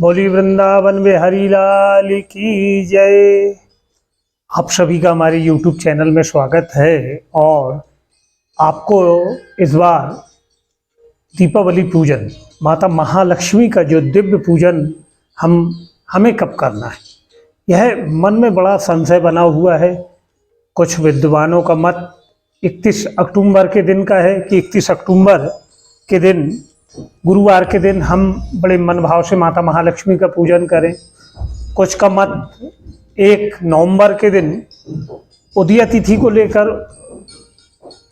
बोली वृंदावन बिहारी लाल की जय। आप सभी का हमारे YouTube चैनल में स्वागत है और आपको इस बार दीपावली पूजन माता महालक्ष्मी का जो दिव्य पूजन हमें कब करना है, यह मन में बड़ा संशय बना हुआ है। कुछ विद्वानों का मत 31 अक्टूबर के दिन का है कि 31 अक्टूबर के दिन गुरुवार के दिन हम बड़े मन भाव से माता महालक्ष्मी का पूजन करें। कुछ का मत 1 नवंबर के दिन उदया तिथि को लेकर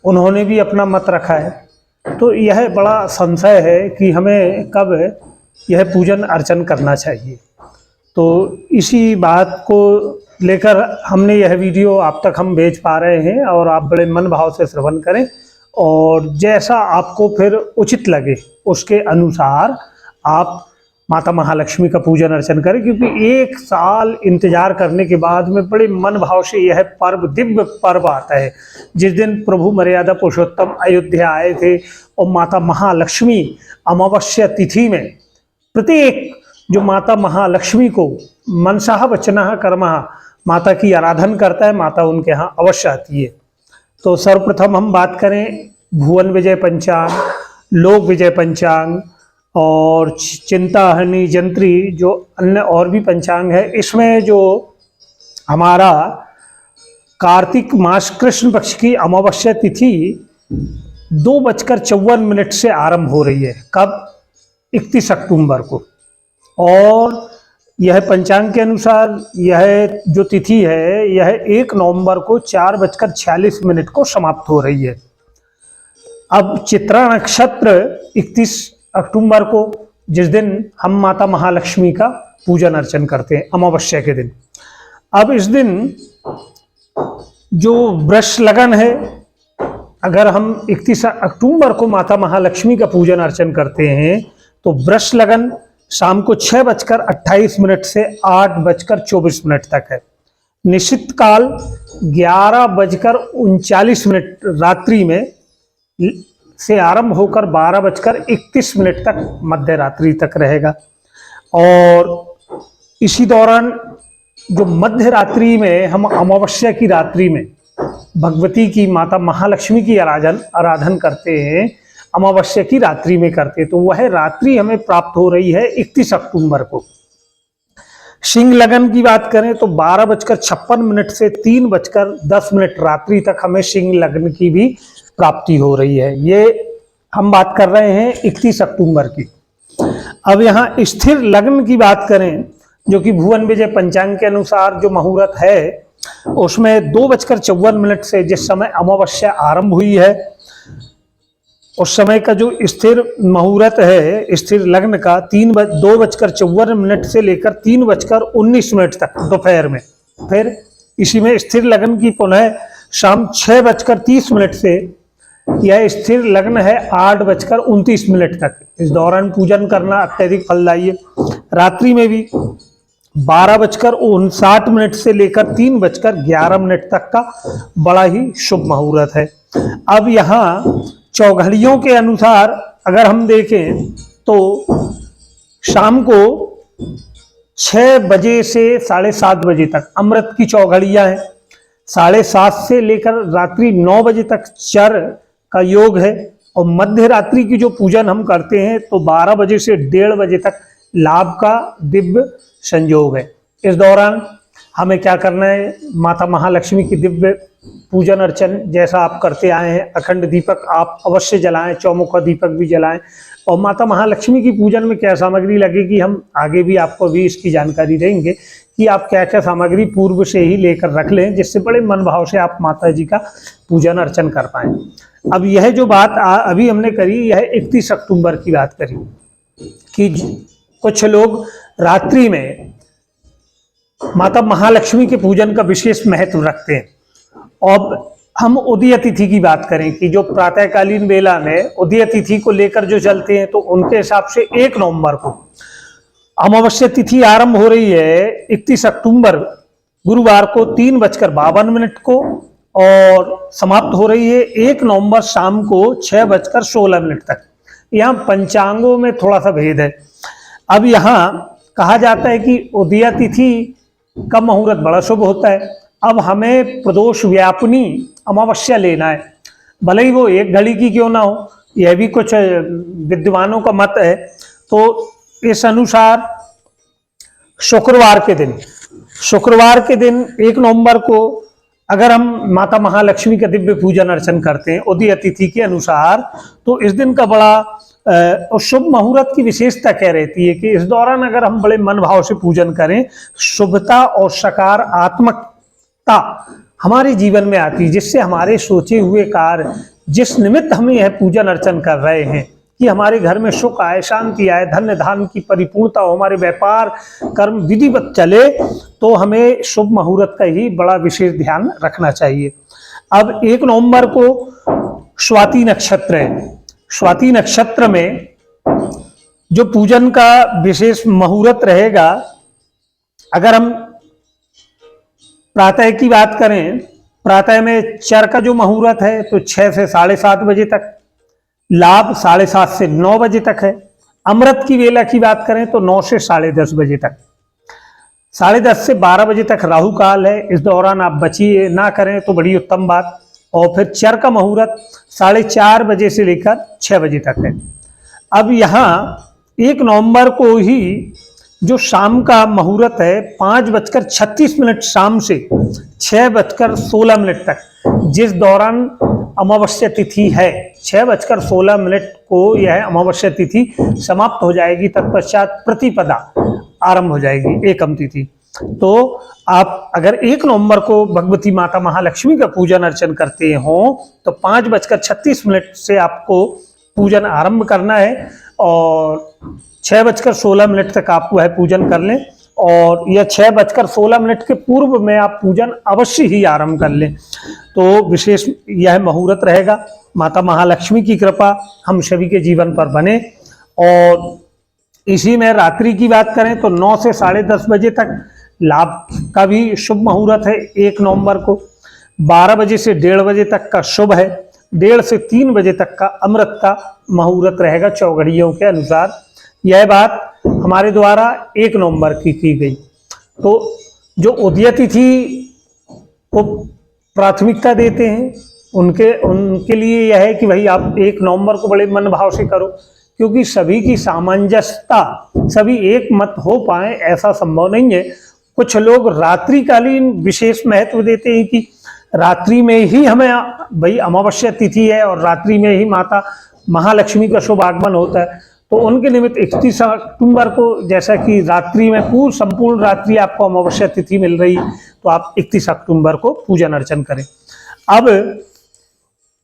उन्होंने भी अपना मत रखा है। तो यह बड़ा संशय है कि हमें कब यह पूजन अर्चन करना चाहिए। तो इसी बात को लेकर हमने यह वीडियो आप तक हम भेज पा रहे हैं और आप बड़े मन भाव से श्रवण करें और जैसा आपको फिर उचित लगे उसके अनुसार आप माता महालक्ष्मी का पूजन अर्चन करें, क्योंकि 1 साल इंतजार करने के बाद में बड़े मन भाव से यह पर्व, दिव्य पर्व आता है जिस दिन प्रभु मर्यादा पुरुषोत्तम अयोध्या आए थे और माता महालक्ष्मी अमावस्या तिथि में प्रत्येक जो माता महालक्ष्मी को मनसा वचनः कर्मः माता की आराधना करता है, माता उनके यहाँ अवश्य आती है। तो सर्वप्रथम हम बात करें भुवन विजय पंचांग, लोक विजय पंचांग और चिंताहनी जंत्री जो अन्य और भी पंचांग है। इसमें जो हमारा कार्तिक मास कृष्ण पक्ष की अमावस्या तिथि 2:54 से आरंभ हो रही है। कब? 31 अक्टूबर को। और यह पंचांग के अनुसार यह जो तिथि है यह 1 नवंबर को 4:46 को समाप्त हो रही है। अब चित्रा नक्षत्र 31 अक्टूबर को, जिस दिन हम माता महालक्ष्मी का पूजन अर्चन करते हैं अमावस्या के दिन। अब इस दिन जो वृष लगन है, अगर हम 31 अक्टूबर को माता महालक्ष्मी का पूजन अर्चन करते हैं तो वृष लगन शाम को 6:28 से 8:24 तक है। निश्चित काल 11:39 रात्रि में से आरंभ होकर 12:31 तक मध्य रात्रि तक रहेगा। और इसी दौरान जो मध्य रात्रि में हम अमावस्या की रात्रि में भगवती की माता महालक्ष्मी की आराधन करते हैं, अमावस्या की रात्रि में करते हैं, तो वह रात्रि हमें प्राप्त हो रही है 31 अक्टूबर को। सिंह लगन की बात करें तो 12:56 से 3:10 रात्रि तक हमें सिंह लगन की भी प्राप्ति हो रही है। ये हम बात कर रहे हैं 31 अक्टूबर की। अब यहाँ स्थिर लग्न की बात करें, जो कि भुवन विजय पंचांग के अनुसार जो मुहूर्त है उसमें 2:54 से जिस समय अमावस्या आरंभ हुई है उस समय का जो स्थिर मुहूर्त है स्थिर लग्न का 2:54 से लेकर 3:19 तक दोपहर में। फिर इसी में स्थिर लग्न की पुनः शाम 6:30 से यह स्थिर लग्न है 8:29 तक। इस दौरान पूजन करना अत्यधिक फलदायी है। रात्रि में भी 12:59 से लेकर 3:11 तक का बड़ा ही शुभ मुहूर्त है। अब यहाँ चौघड़ियों के अनुसार अगर हम देखें तो शाम को 6 बजे से 7:30 बजे तक अमृत की चौघड़ियां हैं। 7:30 से लेकर रात्रि 9 बजे तक चर का योग है। और मध्य रात्रि की जो पूजन हम करते हैं तो 12 बजे से 1:30 बजे तक लाभ का दिव्य संयोग है। इस दौरान हमें क्या करना है, माता महालक्ष्मी की दिव्य पूजन अर्चन जैसा आप करते आए हैं, अखंड दीपक आप अवश्य जलाएं, चौमुखा दीपक भी जलाएं। और माता महालक्ष्मी की पूजन में क्या सामग्री लगेगी हम आगे भी आपको भी इसकी जानकारी देंगे कि आप क्या क्या सामग्री पूर्व से ही लेकर रख लें, जिससे बड़े मन भाव से आप माता जी का पूजन अर्चन कर पाएं। अब यह जो बात अभी हमने करी, यह 31 अक्टूबर की बात करी कि कुछ लोग रात्रि में माता महालक्ष्मी के पूजन का विशेष महत्व रखते हैं। अब हम उदय तिथि की बात करें कि जो प्रातःकालीन बेला में उदय तिथि को लेकर जो चलते हैं तो उनके हिसाब से 1 नवंबर को अमावस्या तिथि आरंभ हो रही है 31 अक्टूबर गुरुवार को 3:52 को और समाप्त हो रही है 1 नवंबर शाम को 6:16 तक। यहाँ पंचांगों में थोड़ा सा भेद है। अब यहाँ कहा जाता है कि उदया तिथि का मुहूर्त बड़ा शुभ होता है। अब हमें प्रदोष व्यापिनी अमावस्या लेना है, भले ही वो 1 घड़ी की क्यों ना हो, यह भी कुछ विद्वानों का मत है। तो इस अनुसार शुक्रवार के दिन 1 नवंबर को अगर हम माता महालक्ष्मी का दिव्य पूजन अर्चन करते हैं उदय तिथि के अनुसार, तो इस दिन का बड़ा शुभ मुहूर्त की विशेषता क्या रहती है कि इस दौरान अगर हम बड़े मन भाव से पूजन करें, शुभता और सकारात्मकता हमारे जीवन में आती है, जिससे हमारे सोचे हुए कार्य, जिस निमित्त हम यह पूजन अर्चन कर रहे हैं, कि हमारे घर में सुख आए, शांति आए, धन्य धान्य की परिपूर्णता हो, हमारे व्यापार कर्म विधिवत चले, तो हमें शुभ मुहूर्त का ही बड़ा विशेष ध्यान रखना चाहिए। अब 1 नवंबर को स्वाति नक्षत्र है। स्वाति नक्षत्र में जो पूजन का विशेष मुहूर्त रहेगा, अगर हम प्रातः की बात करें, प्रातः में चर का जो मुहूर्त है तो 6 से 7:30 बजे तक, लाभ 7:30 से 9 बजे तक है। अमृत की वेला की बात करें तो 9 से 10:30 बजे तक, 10:30 से 12 बजे तक राहु काल है। इस दौरान आप बचिए ना करें तो बड़ी उत्तम बात। और फिर चर का मुहूर्त 4:30 बजे से लेकर 6 बजे तक है। अब यहाँ 1 नवंबर को ही जो शाम का मुहूर्त है 5:36 शाम से 6:16 तक, जिस दौरान अमावस्या तिथि है, 6:16 को यह अमावस्या तिथि समाप्त हो जाएगी। तत्पश्चात प्रतिपदा आरंभ हो जाएगी, एकम तिथि। तो आप अगर 1 नवंबर को भगवती माता महालक्ष्मी का पूजन अर्चन करते हो तो 5:36 से आपको पूजन आरंभ करना है और 6:16 तक आप वह पूजन कर लें। और यह 6:16 के पूर्व में आप पूजन अवश्य ही आरंभ कर लें, तो विशेष यह मुहूर्त रहेगा। माता महालक्ष्मी की कृपा हम सभी के जीवन पर बने। और इसी में रात्रि की बात करें तो 9 से 10:30 बजे तक लाभ का भी शुभ मुहूर्त है। 1 नवंबर को 12 बजे से 1:30 बजे तक का शुभ है। 1:30 से 3 बजे तक का अमृत का मुहूर्त रहेगा चौघड़ियों के अनुसार। यह बात हमारे द्वारा 1 नवंबर की गई। तो जो उदय तिथि को प्राथमिकता देते हैं उनके लिए यह है कि भाई आप 1 नवंबर को बड़े मन भाव से करो, क्योंकि सभी की सामंजस्यता, सभी एक मत हो पाए ऐसा संभव नहीं है। कुछ लोग रात्रिकालीन विशेष महत्व देते हैं कि रात्रि में ही हमें, भाई अमावस्या तिथि है और रात्रि में ही माता महालक्ष्मी का शुभ आगमन होता है, तो उनके निमित्त 31 अक्टूबर को, जैसा कि रात्रि में पूर्ण संपूर्ण रात्रि आपको अमावस्या तिथि मिल रही, तो आप 31 अक्टूबर को पूजन अर्चन करें। अब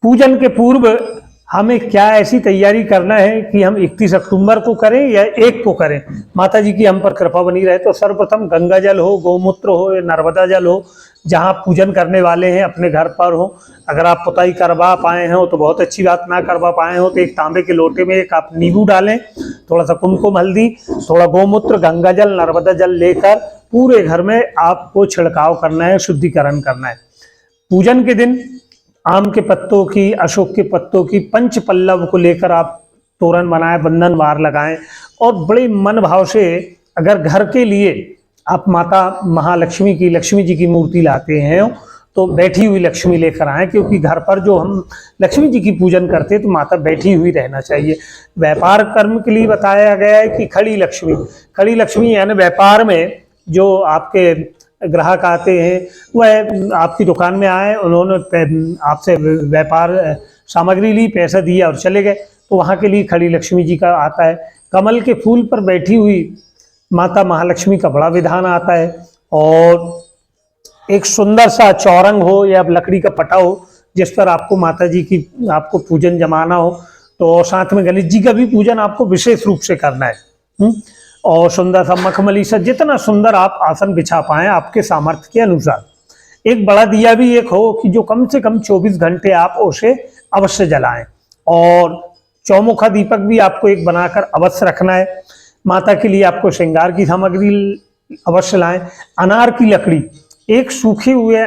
पूजन के पूर्व हमें क्या ऐसी तैयारी करना है कि हम 31 अक्टूबर को करें या 1 को करें, माता जी की हम पर कृपा बनी रहे। तो सर्वप्रथम गंगा जल हो, गौमूत्र हो या नर्मदा जल हो, जहाँ पूजन करने वाले हैं अपने घर पर हो। अगर आप पुताई करवा पाए हो तो बहुत अच्छी बात, ना करवा पाए हो तो एक तांबे के लोटे में एक आप नींबू डालें, थोड़ा सा कुमकुम हल्दी, थोड़ा गौमूत्र, गंगा जल, नर्मदा जल लेकर पूरे घर में आपको छिड़काव करना है, शुद्धिकरण करना है। पूजन के दिन आम के पत्तों की, अशोक के पत्तों की पंच पल्लव को लेकर आप तोरण बनाएं, बंधन वार लगाएं और बड़े मन भाव से अगर घर के लिए आप माता महालक्ष्मी की, लक्ष्मी जी की मूर्ति लाते हैं तो बैठी हुई लक्ष्मी लेकर आएं, क्योंकि घर पर जो हम लक्ष्मी जी की पूजन करते हैं तो माता बैठी हुई रहना चाहिए। व्यापार कर्म के लिए बताया गया है कि खड़ी लक्ष्मी यानी व्यापार में जो आपके ग्राहक आते हैं वह आपकी दुकान में आए, उन्होंने आपसे व्यापार सामग्री ली, पैसा दिया और चले गए, तो वहाँ के लिए खड़ी लक्ष्मी जी का आता है। कमल के फूल पर बैठी हुई माता महालक्ष्मी का बड़ा विधान आता है। और एक सुंदर सा चौरंग हो या लकड़ी का पटा हो जिस पर आपको माता जी की आपको पूजन जमाना हो, तो साथ में गणेश जी का भी पूजन आपको विशेष रूप से करना है। और सुंदर सा मखमली सा, जितना सुंदर आप आसन बिछा पाएं आपके सामर्थ्य के अनुसार। एक बड़ा दिया भी एक हो कि जो कम से कम 24 घंटे आप उसे अवश्य जलाएं। और चौमुखा दीपक भी आपको एक बनाकर अवश्य रखना है। माता के लिए आपको श्रृंगार की सामग्री अवश्य लाएं। अनार की लकड़ी, एक सूखी हुए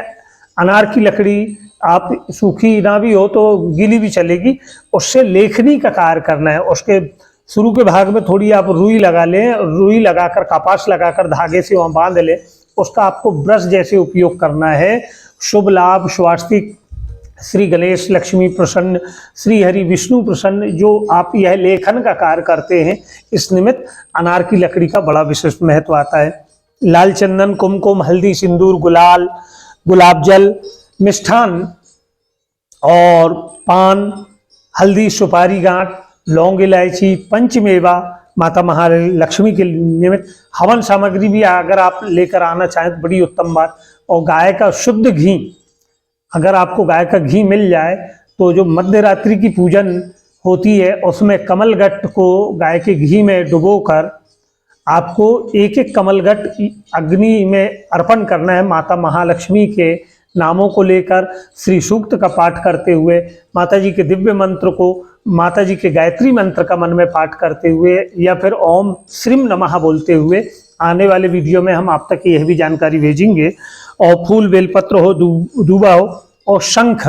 अनार की लकड़ी, आप सूखी ना भी हो तो गीली भी चलेगी, उससे लेखनी का कार्य करना है। उसके शुरू के भाग में थोड़ी आप रुई लगा लें, रुई लगाकर कपास लगाकर धागे से वहाँ बांध लें। उसका आपको ब्रश जैसे उपयोग करना है। शुभ लाभ स्वास्तिक श्री गणेश लक्ष्मी प्रसन्न, श्री हरि विष्णु प्रसन्न, जो आप यह लेखन का कार्य करते हैं, इस निमित्त अनार की लकड़ी का बड़ा विशेष महत्व आता है। लाल चंदन, कुमकुम, हल्दी, सिंदूर, गुलाल, गुलाब जल, मिष्ठान और पान, हल्दी, सुपारी गांठ, लौंग, इलायची, पंचमेवा, माता महालक्ष्मी के निमित्त हवन सामग्री भी अगर आप लेकर आना चाहें तो बड़ी उत्तम बात। और गाय का शुद्ध घी, अगर आपको गाय का घी मिल जाए तो जो मध्य रात्रि की पूजन होती है उसमें कमलगट्ट को गाय के घी में डुबोकर आपको एक एक कमलगट्ट अग्नि में अर्पण करना है। माता महालक्ष्मी के नामों को लेकर श्री सूक्त का पाठ करते हुए, माता जी के दिव्य मंत्र को, माता जी के गायत्री मंत्र का मन में पाठ करते हुए या फिर ओम श्रीम नमः बोलते हुए। आने वाले वीडियो में हम आप तक यह भी जानकारी भेजेंगे। और फूल बेलपत्र हो, दूबा हो और शंख,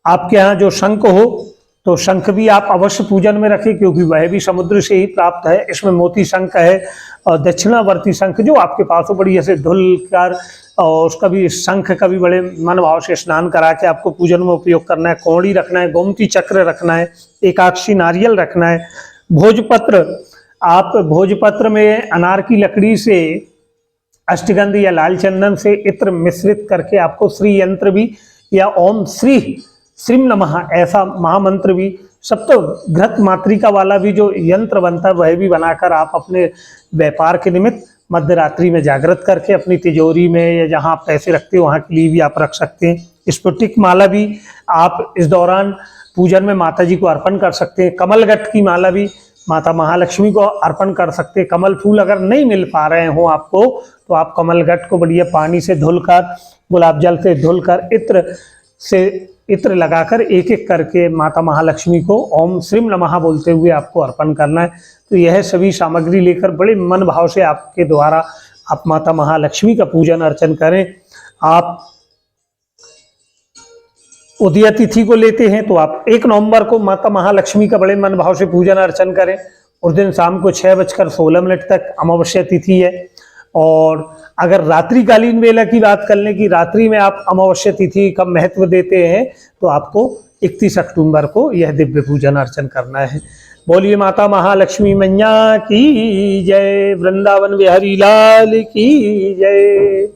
आपके यहाँ जो शंख हो तो शंख भी आप अवश्य पूजन में रखें, क्योंकि वह भी समुद्र से ही प्राप्त है। इसमें मोती शंख है और दक्षिणावर्ती शंख जो आपके पास हो, बड़ी ऐसे धुलकर और उसका भी शंख का भी बड़े मन भाव से स्नान करा के आपको पूजन में उपयोग करना है। कौड़ी रखना है, गोमती चक्र रखना है, एकाक्षी नारियल रखना है। भोजपत्र, आप भोजपत्र में अनार की लकड़ी से अष्टगंध या लाल चंदन से इत्र मिश्रित करके आपको श्री यंत्र भी या ओम श्री श्रीम नमः ऐसा महामंत्र भी, सप्तघृत मातृका वाला भी जो यंत्र बनता है वह भी बनाकर आप अपने व्यापार के निमित्त मध्य रात्रि में जागृत करके अपनी तिजोरी में या जहां आप पैसे रखते हो वहां के लिए भी आप रख सकते हैं। स्फटिक माला भी आप इस दौरान पूजन में माता जी को अर्पण कर सकते हैं। कमलगट्ट की माला भी माता महालक्ष्मी को अर्पण कर सकते हैं। कमल फूल अगर नहीं मिल पा रहे हो आपको तो आप कमलगट्ट को बढ़िया पानी से धुलकर, गुलाब जल से धुलकर, इत्र लगाकर एक एक करके माता महालक्ष्मी को ओम श्रीम नमः बोलते हुए आपको अर्पण करना है। तो यह सभी सामग्री लेकर बड़े मन भाव से आपके द्वारा आप माता महालक्ष्मी का पूजन अर्चन करें। आप उदया तिथि को लेते हैं तो आप 1 नवंबर को माता महालक्ष्मी का बड़े मन भाव से पूजन अर्चन करें। उस दिन शाम को 6:16 तक अमावस्या तिथि है। और अगर रात्रिकालीन वेला की बात कर लें कि रात्रि में आप अमावस्या तिथि का महत्व देते हैं तो आपको 31 अक्टूबर को यह दिव्य पूजन अर्चन करना है। बोलिए माता महालक्ष्मी मैया की जय, वृंदावन बिहारी लाल की जय।